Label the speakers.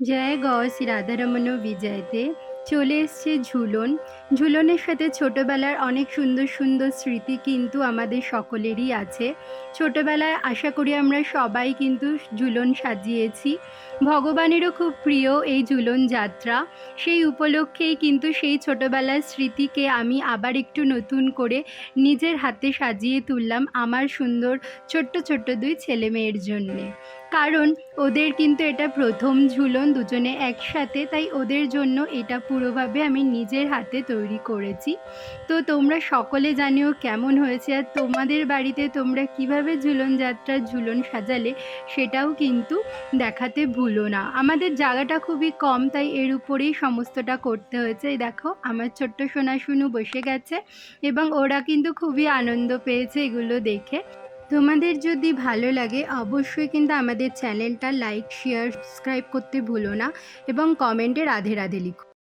Speaker 1: জয় গও শ্রী রাধারমণ বিজয়তে। চলে এসছে ঝুলন। ঝুলনের সাথে ছোটোবেলার অনেক সুন্দর সুন্দর স্মৃতি কিন্তু আমাদের সকলেরই আছে। ছোটোবেলায় আশা করি আমরা সবাই কিন্তু ঝুলন সাজিয়েছি। ভগবানেরও খুব প্রিয় এই ঝুলন যাত্রা। সেই উপলক্ষেই কিন্তু সেই ছোটোবেলার স্মৃতিকে আমি আবার একটু নতুন করে নিজের হাতে সাজিয়ে তুললাম আমার সুন্দর ছোট্ট ছোট্ট দুই ছেলে মেয়ের জন্যে। কারণ ওদের কিন্তু এটা প্রথম ঝুলন দুজনে একসাথে, তাই ওদের জন্য এটা পুরোভাবে আমি নিজের হাতে তৈরি করেছি। তো তোমরা সকলে জানিও কেমন হয়েছে, আর তোমাদের বাড়িতে তোমরা কিভাবে ঝুলন যাত্রার ঝুলন সাজালে সেটাও কিন্তু দেখাতে ভুলো না। আমাদের জায়গাটা খুবই কম, তাই এর উপরেই সমস্তটা করতে হয়েছে। এই দেখো আমার ছোট্ট সোনা শুনু বসে গেছে এবং ওরা কিন্তু খুবই আনন্দ পেয়েছে এগুলো দেখে। তোমাদের যদি ভালো লাগে অবশ্যই কিন্তু আমাদের চ্যানেলটা লাইক শেয়ার সাবস্ক্রাইব করতে ভুলো না এবং কমেন্টে রাধে রাধে লিখো।